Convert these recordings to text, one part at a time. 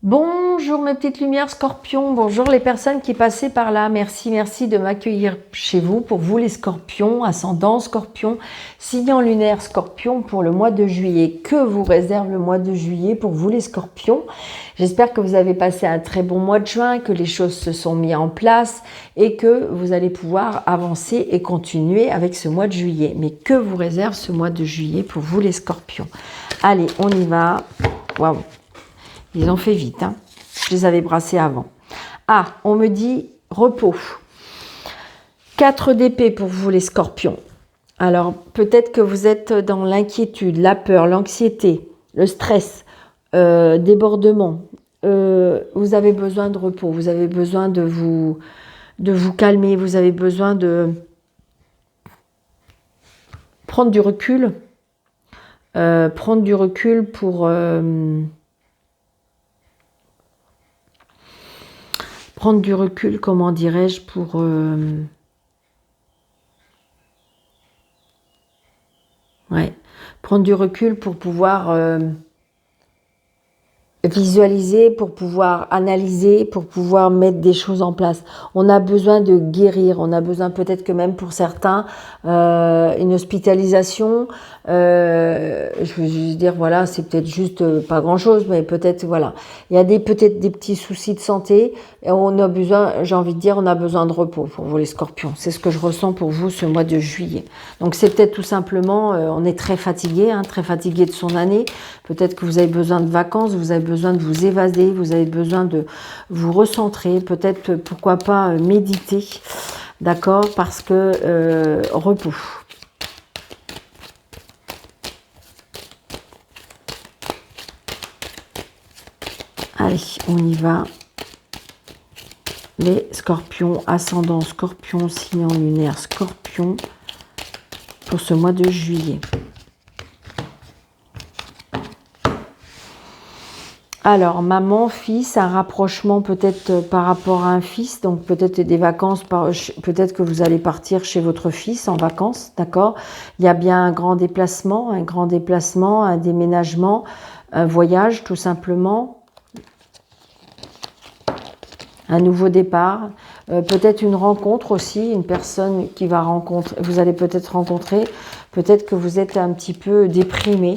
Bonjour mes petites lumières scorpions, bonjour les personnes qui passaient par là, merci de m'accueillir chez vous, pour vous les scorpions, ascendant scorpion, signe lunaire scorpion pour le mois de juillet. Que vous réserve le mois de juillet pour vous les scorpions? J'espère que vous avez passé un très bon mois de juin, que les choses se sont mises en place et que vous allez pouvoir avancer et continuer avec ce mois de juillet. Mais que vous réserve ce mois de juillet pour vous les scorpions? Allez, on y va. Waouh! Ils ont fait vite, hein. Je les avais brassés avant. Ah, on me dit repos. 4 d'épée pour vous les scorpions. Alors, peut-être que vous êtes dans l'inquiétude, la peur, l'anxiété, le stress, débordement. Vous avez besoin de repos, vous avez besoin de vous calmer, vous avez besoin de prendre du recul. Prendre du recul pour... prendre du recul, comment dirais-je, pour prendre du recul pour pouvoir visualiser, pour pouvoir analyser, pour pouvoir mettre des choses en place. On a besoin de guérir, on a besoin peut-être que même pour certains, une hospitalisation, je veux juste dire, voilà, c'est peut-être juste pas grand-chose, mais peut-être, voilà. Il y a peut-être des petits soucis de santé, et on a besoin, j'ai envie de dire, on a besoin de repos pour vous les scorpions. C'est ce que je ressens pour vous ce mois de juillet. Donc c'est peut-être tout simplement, on est très fatigué, hein, très fatigué de son année. Peut-être que vous avez besoin de vacances, vous avez besoin de vous évader, vous avez besoin de vous recentrer, peut-être, pourquoi pas, méditer, d'accord, parce que repos. Allez, on y va. Les scorpions, ascendant scorpion, signe lunaire scorpion, pour ce mois de juillet. Alors, maman, fils, un rapprochement peut-être par rapport à un fils, donc peut-être des vacances, peut-être que vous allez partir chez votre fils en vacances, d'accord? Il y a bien un grand déplacement, un déménagement, un voyage tout simplement, un nouveau départ, peut-être une rencontre aussi, une personne qui va rencontrer, vous allez peut-être rencontrer, peut-être que vous êtes un petit peu déprimé,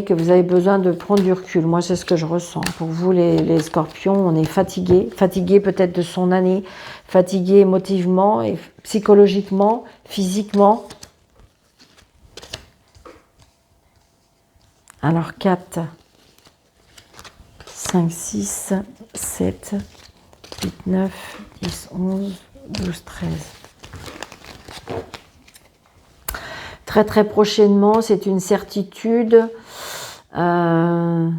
que vous avez besoin de prendre du recul. Moi, c'est ce que je ressens. Pour vous, les scorpions, on est fatigué peut-être de son année, fatigué émotivement, et psychologiquement, physiquement. Alors, 4, 5, 6, 7, 8, 9, 10, 11, 12, 13. Très prochainement, c'est une certitude. Est-ce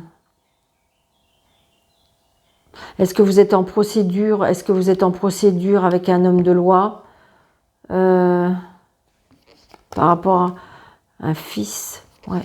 que vous êtes en procédure? Est-ce que vous êtes en procédure avec un homme de loi par rapport à un fils? Ouais.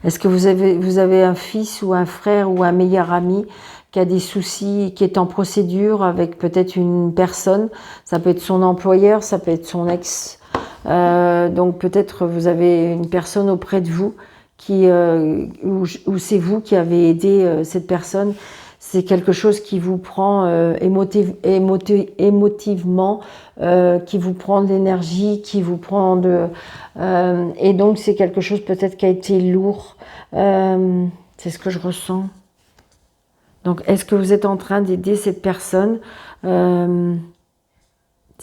Est-ce que vous avez un fils ou un frère ou un meilleur ami qui a des soucis, qui est en procédure avec peut-être une personne? Ça peut être son employeur, ça peut être son ex. Donc peut-être vous avez une personne auprès de vous qui, ou c'est vous qui avez aidé cette personne. C'est quelque chose qui vous prend émotivement, qui vous prend de l'énergie, qui vous prend de... et donc c'est quelque chose peut-être qui a été lourd. C'est ce que je ressens. Donc est-ce que vous êtes en train d'aider cette personne? C'est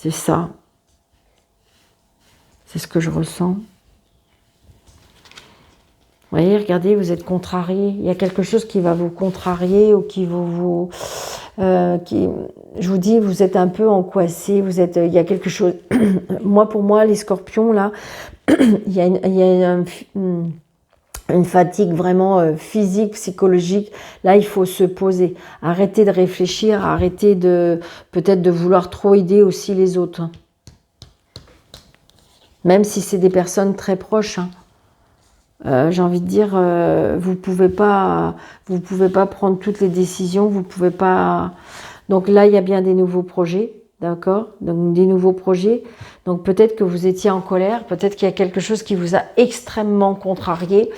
ça. C'est ce que je ressens. Vous voyez, regardez, vous êtes contrarié. Il y a quelque chose qui va vous contrarier ou qui vous je vous dis, vous êtes un peu angoissé. Il y a quelque chose. Pour moi, les scorpions là, il y a une fatigue vraiment physique, psychologique. Là, il faut se poser. Arrêtez de réfléchir. Arrêtez peut-être de vouloir trop aider aussi les autres. Même si c'est des personnes très proches, hein. J'ai envie de dire, vous pouvez pas prendre toutes les décisions, vous pouvez pas. Donc là, il y a bien des nouveaux projets, d'accord? Donc des nouveaux projets. Donc peut-être que vous étiez en colère, peut-être qu'il y a quelque chose qui vous a extrêmement contrarié.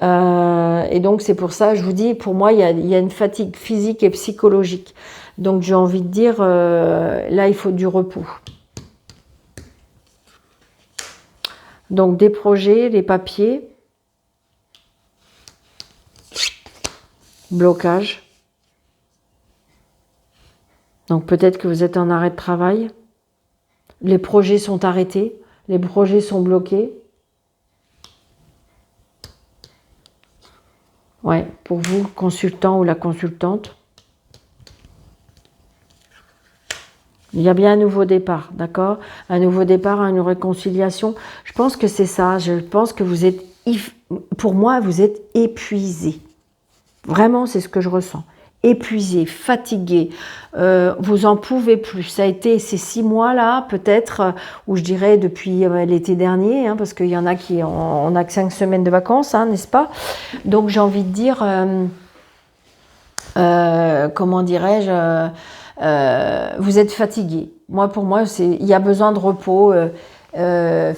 Et donc, c'est pour ça, je vous dis, pour moi, il y a une fatigue physique et psychologique. Donc, j'ai envie de dire, là, il faut du repos. Donc, des projets, les papiers, blocage. Donc, peut-être que vous êtes en arrêt de travail. Les projets sont arrêtés, les projets sont bloqués. Ouais, pour vous, le consultant ou la consultante. Il y a bien un nouveau départ, d'accord? Un nouveau départ, une réconciliation. Je pense que c'est ça. Je pense que vous êtes, pour moi, vous êtes épuisé. Vraiment, c'est ce que je ressens. Épuisé, fatigué, vous en pouvez plus. Ça a été ces 6 mois-là, peut-être, où je dirais depuis l'été dernier, hein, parce qu'il y en a qui on a que 5 semaines de vacances, hein, n'est-ce pas? Donc j'ai envie de dire, comment dirais-je, vous êtes fatigué. Moi, pour moi, il y a besoin de repos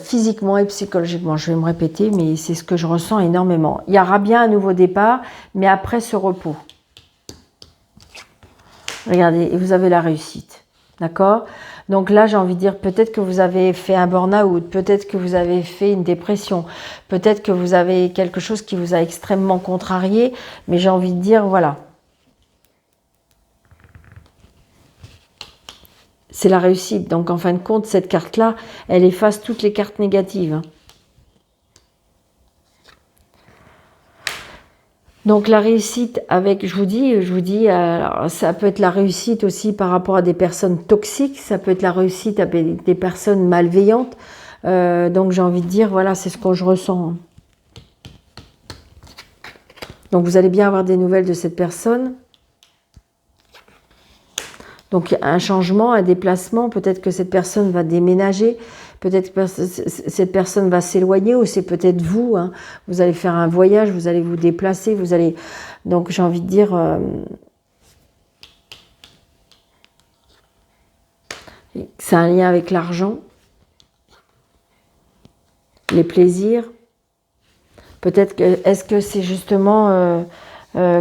physiquement et psychologiquement. Je vais me répéter, mais c'est ce que je ressens énormément. Il y aura bien un nouveau départ, mais après ce repos. Regardez, vous avez la réussite, d'accord? Donc là, j'ai envie de dire, peut-être que vous avez fait un burn-out, peut-être que vous avez fait une dépression, peut-être que vous avez quelque chose qui vous a extrêmement contrarié, mais j'ai envie de dire, voilà. C'est la réussite. Donc, en fin de compte, cette carte-là, elle efface toutes les cartes négatives. Donc la réussite avec, je vous dis, alors, ça peut être la réussite aussi par rapport à des personnes toxiques, ça peut être la réussite avec des personnes malveillantes. Donc j'ai envie de dire, voilà, c'est ce que je ressens. Donc vous allez bien avoir des nouvelles de cette personne. Donc un changement, un déplacement, peut-être que cette personne va déménager, peut-être que cette personne va s'éloigner, ou c'est peut-être vous, hein. Vous allez faire un voyage, vous allez vous déplacer, vous allez... Donc j'ai envie de dire... c'est un lien avec l'argent, les plaisirs. Peut-être que... Est-ce que c'est justement...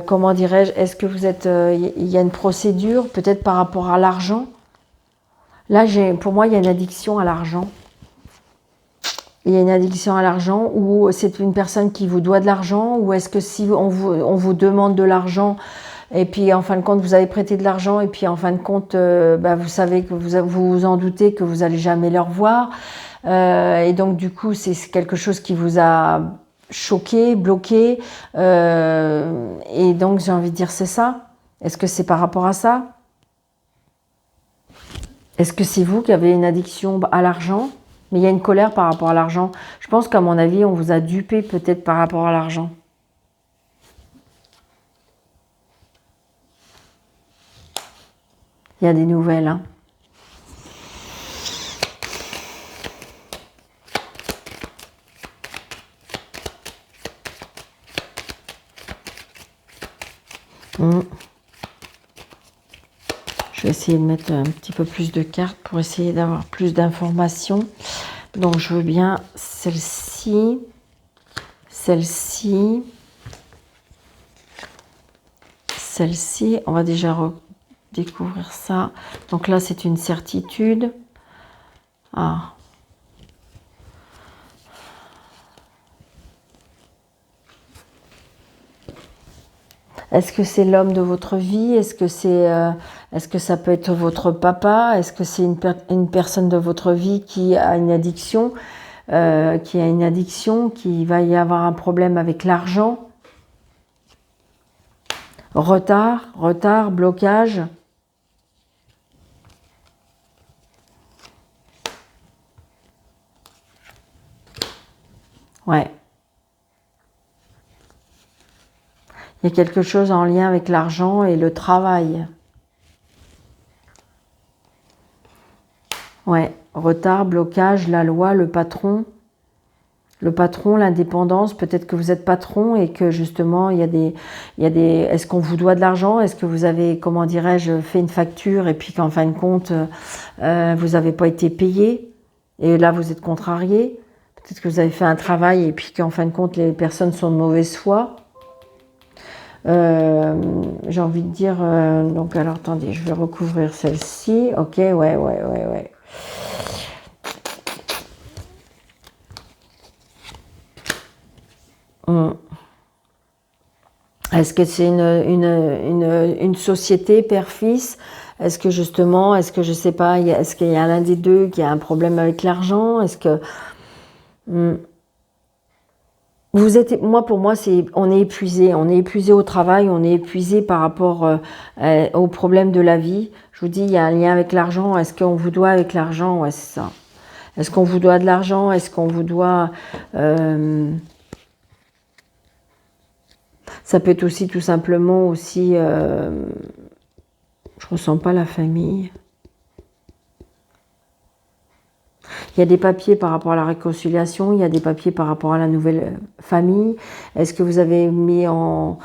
comment dirais-je, est-ce que vous êtes... Il y a une procédure, peut-être par rapport à l'argent. Là, pour moi, il y a une addiction à l'argent. Il y a une addiction à l'argent, ou c'est une personne qui vous doit de l'argent, ou est-ce que si on vous demande de l'argent, et puis en fin de compte, vous avez prêté de l'argent, et puis en fin de compte, vous savez que vous vous en doutez que vous n'allez jamais le revoir. Et donc, du coup, c'est quelque chose qui vous a choqué, bloqué. Et donc, j'ai envie de dire, c'est ça. Est-ce que c'est par rapport à ça? Est-ce que c'est vous qui avez une addiction à l'argent? Mais il y a une colère par rapport à l'argent. Je pense qu'à mon avis, on vous a dupé peut-être par rapport à l'argent. Il y a des nouvelles, hein. Je vais essayer de mettre un petit peu plus de cartes pour essayer d'avoir plus d'informations. Donc, je veux bien celle-ci, celle-ci, celle-ci. On va déjà redécouvrir ça. Donc là, c'est une certitude. Ah. Est-ce que c'est l'homme de votre vie? Est-ce que ça peut être votre papa? Est-ce que c'est une personne de votre vie qui a une addiction, qui va y avoir un problème avec l'argent? Retard, blocage. Ouais. Il y a quelque chose en lien avec l'argent et le travail. Ouais, retard, blocage, la loi, le patron. Le patron, l'indépendance, peut-être que vous êtes patron et que justement, il y a des est-ce qu'on vous doit de l'argent? Est-ce que vous avez, comment dirais-je, fait une facture et puis qu'en fin de compte, vous n'avez pas été payé? Et là, vous êtes contrarié. Peut-être que vous avez fait un travail et puis qu'en fin de compte, les personnes sont de mauvaise foi. J'ai envie de dire... donc, alors, attendez, je vais recouvrir celle-ci. Ok, ouais. Est-ce que c'est une société père-fils? Est-ce que justement, est-ce que je sais pas, est-ce qu'il y a l'un des deux qui a un problème avec l'argent? Est-ce que vous êtes, moi pour moi c'est, on est épuisé au travail, on est épuisé par rapport aux problèmes de la vie. Je vous dis, il y a un lien avec l'argent. Est-ce qu'on vous doit avec l'argent? Ouais, c'est ça. Est-ce qu'on vous doit de l'argent? Est-ce qu'on vous doit ça peut être aussi tout simplement aussi. Je ressens pas la famille. Il y a des papiers par rapport à la réconciliation, il y a des papiers par rapport à la nouvelle famille. Est-ce que vous avez mis en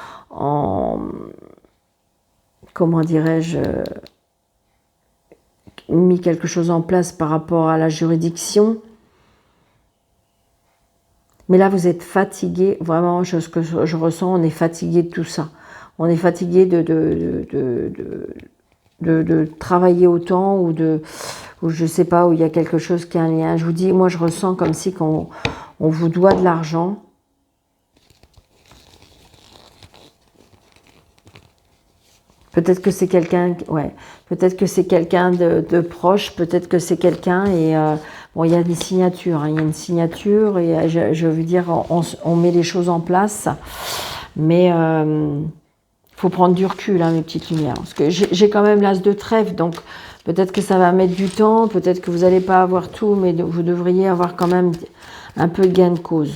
comment dirais-je, mis quelque chose en place par rapport à la juridiction? Mais là, vous êtes fatigué, vraiment, ce que je ressens, on est fatigué de tout ça. On est fatigué de travailler autant ou je sais pas, où il y a quelque chose qui a un lien. Je vous dis, moi je ressens comme si on vous doit de l'argent. Peut-être que c'est quelqu'un, ouais, peut-être que c'est quelqu'un de proche, peut-être que c'est quelqu'un et bon, il y a des signatures, hein, il y a une signature et je veux dire, on met les choses en place, mais faut prendre du recul, hein, mes petites lumières, parce que j'ai quand même l'as de trèfle, donc peut-être que ça va mettre du temps, peut-être que vous n'allez pas avoir tout, mais vous devriez avoir quand même un peu de gain de cause.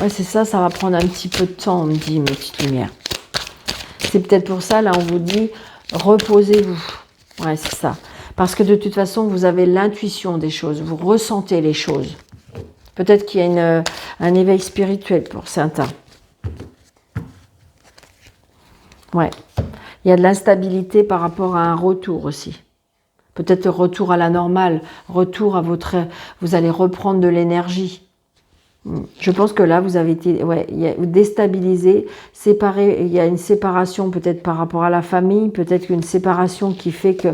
Ouais, c'est ça, ça va prendre un petit peu de temps, on me dit, mes petites lumières. C'est peut-être pour ça, là, on vous dit, reposez-vous. Ouais, c'est ça. Parce que de toute façon, vous avez l'intuition des choses, vous ressentez les choses. Peut-être qu'il y a un éveil spirituel pour certains. Ouais. Il y a de l'instabilité par rapport à un retour aussi. Peut-être retour à la normale, retour à votre... Vous allez reprendre de l'énergie. Je pense que là, vous avez été déstabilisé, séparé. Il y a une séparation peut-être par rapport à la famille, peut-être qu'une séparation qui fait que,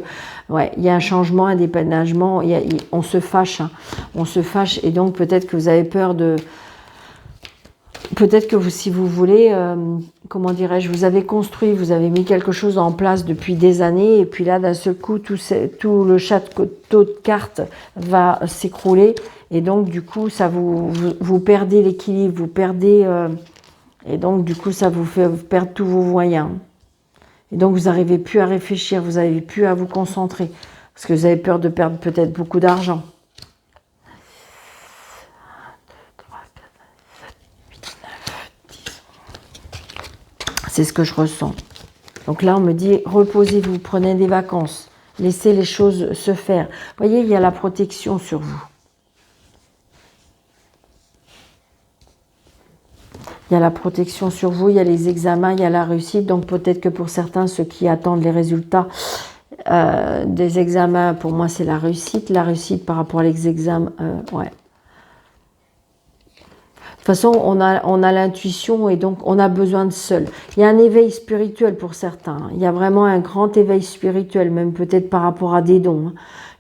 ouais, il y a un changement, un déménagement. On se fâche, hein, on se fâche, et donc peut-être que vous avez peur de. Peut-être que vous, si vous voulez, comment dirais-je, vous avez construit, vous avez mis quelque chose en place depuis des années, et puis là, d'un seul coup, tout le château de cartes va s'écrouler, et donc du coup, ça vous perdez l'équilibre, vous perdez, et donc du coup, ça vous fait perdre tous vos moyens. Et donc, vous n'arrivez plus à réfléchir, vous n'arrivez plus à vous concentrer, parce que vous avez peur de perdre peut-être beaucoup d'argent. C'est ce que je ressens. Donc là, on me dit, reposez-vous, prenez des vacances, laissez les choses se faire. Vous voyez, il y a la protection sur vous. Il y a la protection sur vous, il y a les examens, il y a la réussite. Donc peut-être que pour certains, ceux qui attendent les résultats des examens, pour moi, c'est la réussite. La réussite par rapport à l'examen, ouais. De toute façon, on a l'intuition et donc on a besoin de seul. Il y a un éveil spirituel pour certains. Il y a vraiment un grand éveil spirituel, même peut-être par rapport à des dons.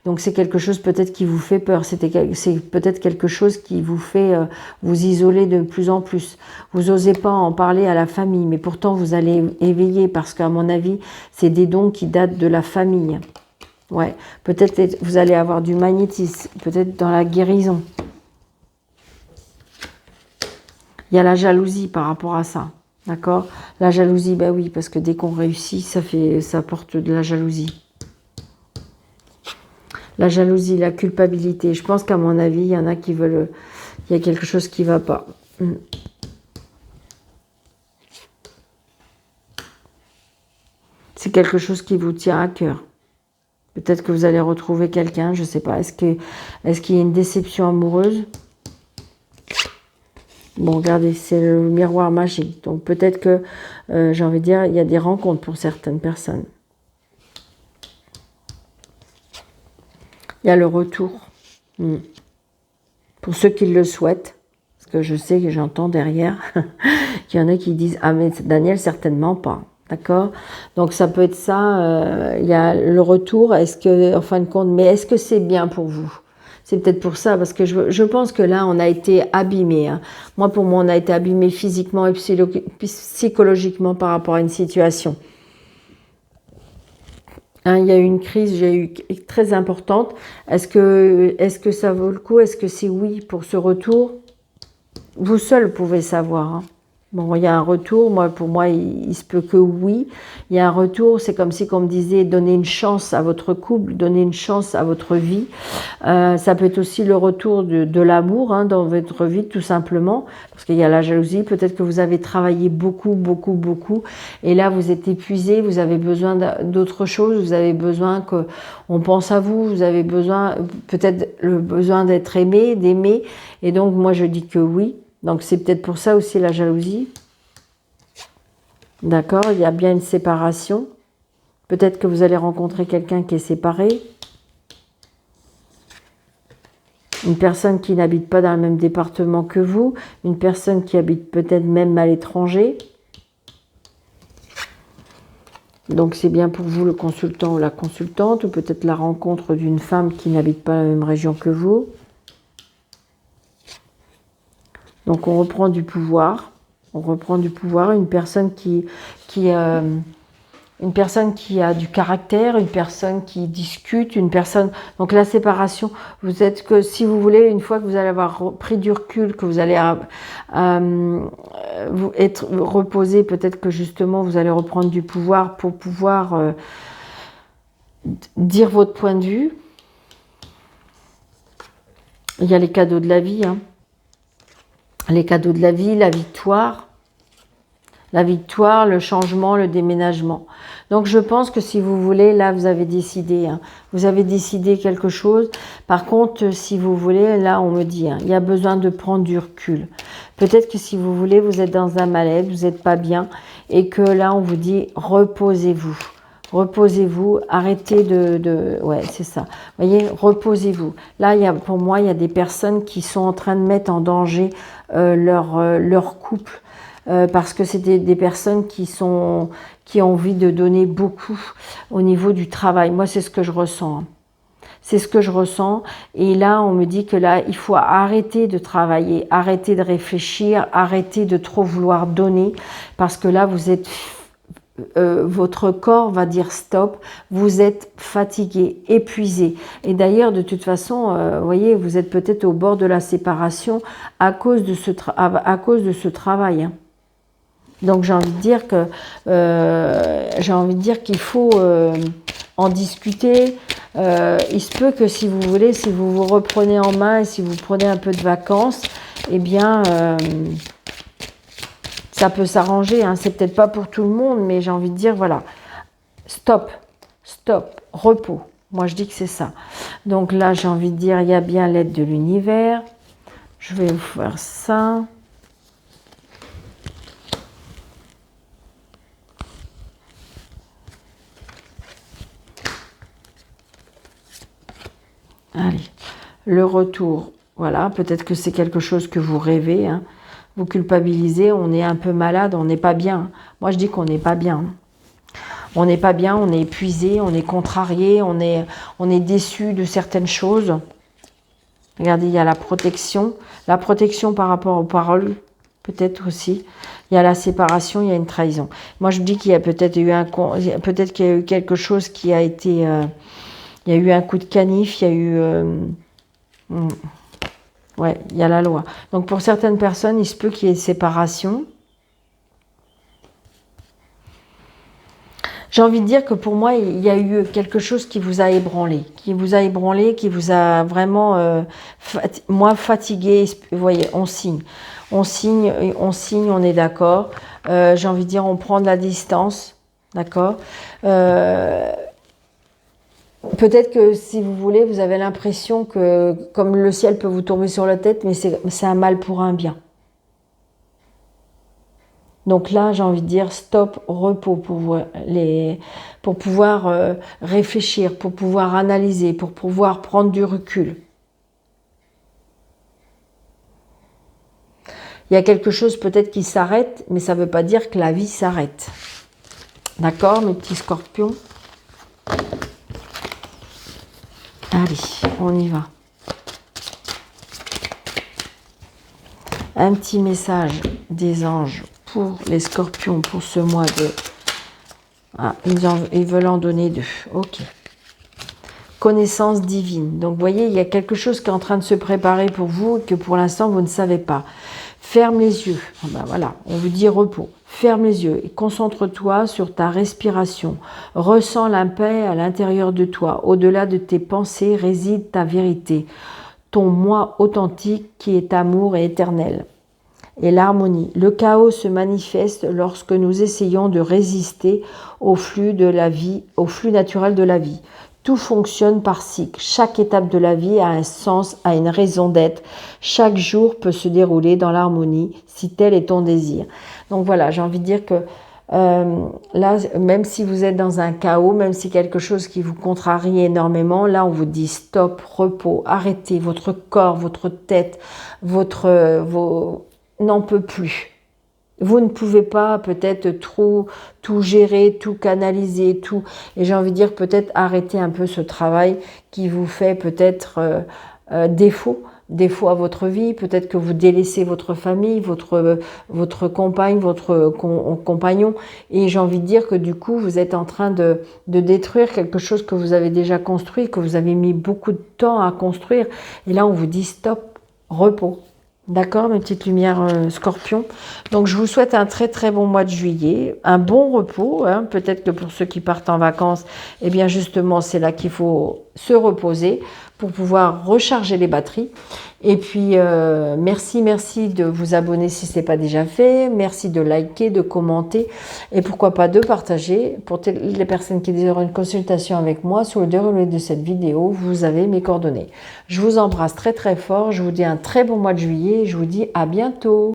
Donc c'est quelque chose peut-être qui vous fait peur. C'est peut-être quelque chose qui vous fait vous isoler de plus en plus. Vous n'osez pas en parler à la famille, mais pourtant vous allez éveiller parce qu'à mon avis, c'est des dons qui datent de la famille. Ouais, peut-être vous allez avoir du magnétisme, peut-être dans la guérison. Il y a la jalousie par rapport à ça, d'accord? La jalousie, ben oui, parce que dès qu'on réussit, ça porte de la jalousie. La jalousie, la culpabilité. Je pense qu'à mon avis, il y en a qui veulent... Il y a quelque chose qui ne va pas. C'est quelque chose qui vous tient à cœur. Peut-être que vous allez retrouver quelqu'un, je ne sais pas. Est-ce qu'il y a une déception amoureuse? Bon, regardez, c'est le miroir magique. Donc peut-être que, j'ai envie de dire, il y a des rencontres pour certaines personnes. Il y a le retour. Pour ceux qui le souhaitent. Parce que je sais que j'entends derrière qu'il y en a qui disent « Ah mais Daniel, certainement pas ». D'accord? Donc ça peut être ça, il y a le retour, est-ce que, en fin de compte, mais est-ce que c'est bien pour vous? C'est peut-être pour ça, parce que je pense que là, on a été abîmé. Hein. Moi, pour moi, on a été abîmé physiquement et psychologiquement par rapport à une situation. Hein, il y a eu une crise, j'ai eu très importante. Est-ce que ça vaut le coup? Est-ce que c'est oui pour ce retour? Vous seul pouvez savoir. Hein. Bon, il y a un retour, pour moi, il se peut que oui. Il y a un retour, c'est comme si on me disait donner une chance à votre couple, donner une chance à votre vie. Ça peut être aussi le retour de l'amour hein, dans votre vie, tout simplement. Parce qu'il y a la jalousie, peut-être que vous avez travaillé beaucoup, beaucoup, beaucoup. Et là, vous êtes épuisé, vous avez besoin d'autre chose, vous avez besoin qu'on pense à vous, vous avez besoin, peut-être le besoin d'être aimé, d'aimer. Et donc, moi, je dis que oui. Donc, c'est peut-être pour ça aussi la jalousie. D'accord, il y a bien une séparation. Peut-être que vous allez rencontrer quelqu'un qui est séparé. Une personne qui n'habite pas dans le même département que vous. Une personne qui habite peut-être même à l'étranger. Donc, c'est bien pour vous le consultant ou la consultante. Ou peut-être la rencontre d'une femme qui n'habite pas la même région que vous. Donc on reprend du pouvoir, une personne une personne qui a du caractère, une personne qui discute, une personne. Donc la séparation, vous êtes que si vous voulez, une fois que vous allez avoir pris du recul, que vous allez vous être reposé, peut-être que justement vous allez reprendre du pouvoir pour pouvoir dire votre point de vue. Il y a les cadeaux de la vie, hein. Les cadeaux de la vie, la victoire, le changement, le déménagement. Donc je pense que si vous voulez, là vous avez décidé, hein, vous avez décidé quelque chose. Par contre, si vous voulez, là on me dit, hein, il y a besoin de prendre du recul. Peut-être que si vous voulez, vous êtes dans un mal-être, vous n'êtes pas bien, et que là on vous dit reposez-vous. Reposez-vous, arrêtez ouais, c'est ça. Vous voyez, reposez-vous. Là, pour moi, il y a des personnes qui sont en train de mettre en danger leur couple. Parce que c'est des personnes qui ont envie de donner beaucoup au niveau du travail. Moi, c'est ce que je ressens. Hein. C'est ce que je ressens. Et là, on me dit que là, il faut arrêter de travailler, arrêter de réfléchir, arrêter de trop vouloir donner. Parce que là, vous êtes... votre corps va dire stop, vous êtes fatigué, épuisé. Et d'ailleurs, de toute façon, vous voyez, vous êtes peut-être au bord de la séparation à cause de ce travail. Hein. Donc j'ai envie de dire que qu'il faut en discuter. Il se peut que si vous voulez, si vous vous reprenez en main et si vous prenez un peu de vacances, eh bien ça peut s'arranger, hein. C'est peut-être pas pour tout le monde, mais j'ai envie de dire, voilà, stop, repos. Moi, je dis que c'est ça. Donc là, j'ai envie de dire, il y a bien l'aide de l'univers. Je vais vous faire ça. Allez, le retour, voilà, peut-être que c'est quelque chose que vous rêvez, hein. Vous culpabilisez, on est un peu malade, on n'est pas bien. Moi, je dis qu'on n'est pas bien. On n'est pas bien, on est épuisé, on est contrarié, on est déçu de certaines choses. Regardez, il y a la protection par rapport aux paroles, peut-être aussi. Il y a la séparation, il y a une trahison. Moi, je dis qu'il y a peut-être eu qu'il y a eu quelque chose qui a été... il y a eu un coup de canif, il y a eu... ouais, il y a la loi. Donc pour certaines personnes, il se peut qu'il y ait une séparation. J'ai envie de dire que pour moi, il y a eu quelque chose qui vous a ébranlé, qui vous a vraiment, moi, fatigué. Vous voyez, on signe, on est d'accord. J'ai envie de dire, on prend de la distance, d'accord. Peut-être que si vous voulez, vous avez l'impression que comme le ciel peut vous tomber sur la tête, mais c'est un mal pour un bien. Donc là, j'ai envie de dire stop, repos pour pouvoir réfléchir, pour pouvoir analyser, pour pouvoir prendre du recul. Il y a quelque chose peut-être qui s'arrête, mais ça ne veut pas dire que la vie s'arrête. D'accord, mes petits scorpions? Allez, on y va. Un petit message des anges pour les scorpions pour ce mois de... Ah, ils veulent en donner 2. Ok. Connaissance divine. Donc, vous voyez, il y a quelque chose qui est en train de se préparer pour vous et que pour l'instant, vous ne savez pas. Ferme les yeux. Ah ben voilà, on vous dit repos. Ferme les yeux et concentre-toi sur ta respiration. Ressens la paix à l'intérieur de toi. Au-delà de tes pensées réside ta vérité. Ton moi authentique qui est amour et éternel. Et l'harmonie. Le chaos se manifeste lorsque nous essayons de résister au flux de la vie, au flux naturel de la vie. Tout fonctionne par cycle. Chaque étape de la vie a un sens, a une raison d'être. Chaque jour peut se dérouler dans l'harmonie si tel est ton désir. Donc voilà, j'ai envie de dire que là, même si vous êtes dans un chaos, même si quelque chose qui vous contrarie énormément, là on vous dit stop, repos, arrêtez, votre corps, votre tête, n'en peut plus. Vous ne pouvez pas peut-être tout gérer, tout canaliser, tout. Et j'ai envie de dire peut-être arrêter un peu ce travail qui vous fait peut-être défaut à votre vie. Peut-être que vous délaissez votre famille, votre compagne, votre compagnon. Et j'ai envie de dire que du coup, vous êtes en train de détruire quelque chose que vous avez déjà construit, que vous avez mis beaucoup de temps à construire. Et là, on vous dit stop, repos. D'accord, mes petites lumières scorpions. Donc, je vous souhaite un très très bon mois de juillet, un bon repos. Hein. Peut-être que pour ceux qui partent en vacances, eh bien justement, c'est là qu'il faut se reposer pour pouvoir recharger les batteries. Et puis, merci de vous abonner si ce n'est pas déjà fait. Merci de liker, de commenter et pourquoi pas de partager. Pour les personnes qui désirent une consultation avec moi, sous le déroulé de cette vidéo, vous avez mes coordonnées. Je vous embrasse très très fort. Je vous dis un très bon mois de juillet et je vous dis à bientôt.